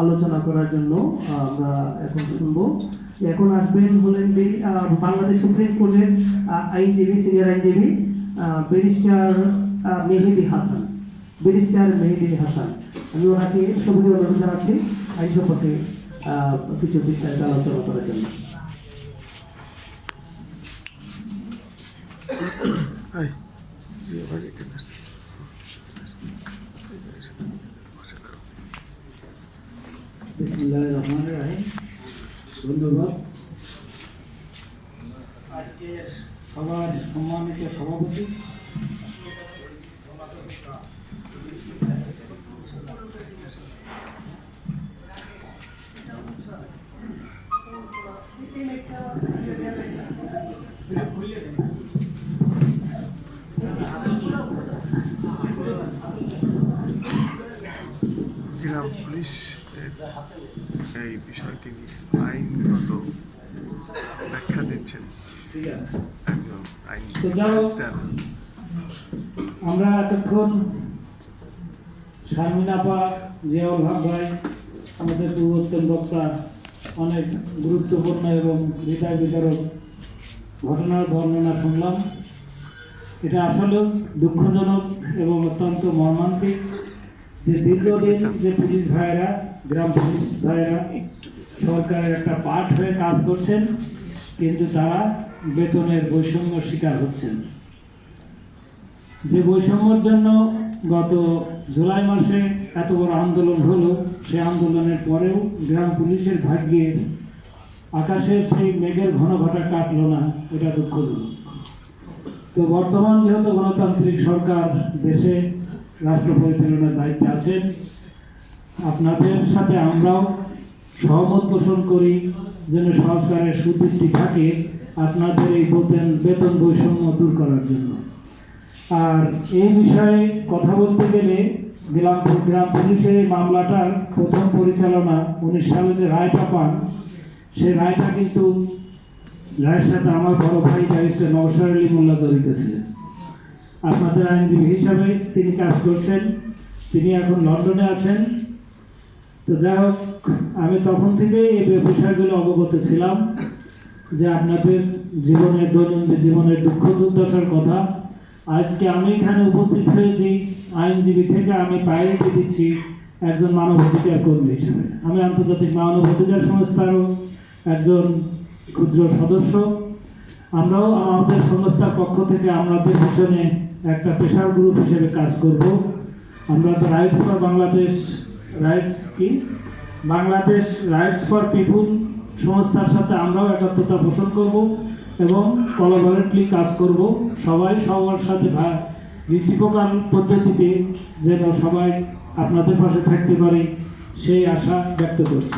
আলোচনা করার জন্য আমরা এখন শুনবো। এখন আসবেন হলেন বাংলাদেশ সুপ্রিম কোর্টের আইনজীবী, সিনিয়র আইনজীবী ব্যারিস্টার মেহেদী হাসান। আমি ওনাকে সবুজ অনুরোধ জানাচ্ছি আইন সম্পর্কে কিছু বিস্তারিত আলোচনা করার জন্য। ধন্যবাদ। আজকের সবার সম্মানিত সভাপতি জেলা পুলিশ এই বিষয়টি আইনগত ব্যাখ্যা দিচ্ছেন একজন আমরা এতক্ষণ শারমিন আপা, জিয়াউল হক ভাই, আমাদের পূর্বতন বক্তা অনেক গুরুত্বপূর্ণ এবং হৃদয় বিদারক ঘটনার বর্ণনা শুনলাম। এটা আসলে দুঃখজনক এবং অত্যন্ত মর্মান্তিক যে দীর্ঘদিন যে পুলিশ ভাইয়েরা, গ্রাম পুলিশ ভাইয়েরা সরকারের একটা পাঠ হয়ে কাজ করছেন, কিন্তু তারা বেতনের বৈষম্য শিকার হচ্ছেন। যে বৈষম্যের জন্য গত জুলাই মাসে এত বড় আন্দোলন হলো, সেই আন্দোলনের পরেও গ্রাম পুলিশের ভাগ্যে আকাশের সেই মেঘের ঘন ঘটা কাটলো না, এটা দুঃখজনক। তো বর্তমান যেহেতু গণতান্ত্রিক সরকার দেশে রাষ্ট্র পরিচালনার দায়িত্বে আছেন, আপনাদের সাথে আমরাও সহমত পোষণ করি যেন সরকারের সুদৃষ্টি থাকে আপনাদের এই বেতন বৈষম্য দূর করার জন্য। আর এই বিষয়ে কথা বলতে গেলে গ্রাম পুলিশের এই মামলাটার প্রথম পরিচালনা 19 সালে যে রায়টা পান, সেই রায়টা কিন্তু রায়ের সাথে আমার বড় ভাই ব্যারিস্টার নওশার আলী মোল্লা জড়িত ছিলেন। আপনাদের আইনজীবী হিসাবে তিনি কাজ করছেন, তিনি এখন লন্ডনে আছেন। তো যাই হোক, আমি তখন থেকেই এই বিষয়গুলো অবগত ছিলাম যে আপনাদের জীবনের, দৈনন্দিন জীবনের দুঃখ দুর্দশার কথা। আজকে আমি এখানে উপস্থিত হয়েছি আইনজীবী থেকে, আমি পায়ে দিচ্ছি একজন মানবাধিকার কর্মী হিসাবে। আমি আন্তর্জাতিক মানবাধিকার সংস্থারও একজন ক্ষুদ্র সদস্য। আমরাও আমাদের সংস্থার পক্ষ থেকে আমাদের পিছনে একটা পেশার গ্রুপ হিসেবে কাজ করব। আমরা তো rights for Bangladesh rights for পিপুল সংস্থার সাথে আমরাও একাত্মতা পোষণ করব এবং কোলাবোরেটলি কাজ করব। সবাই সবার সাথে রিসিপ্রোকাল পদ্ধতিতে যেন সবাই আপনাদের পাশে থাকতে পারে, সেই আশা ব্যক্ত করছি।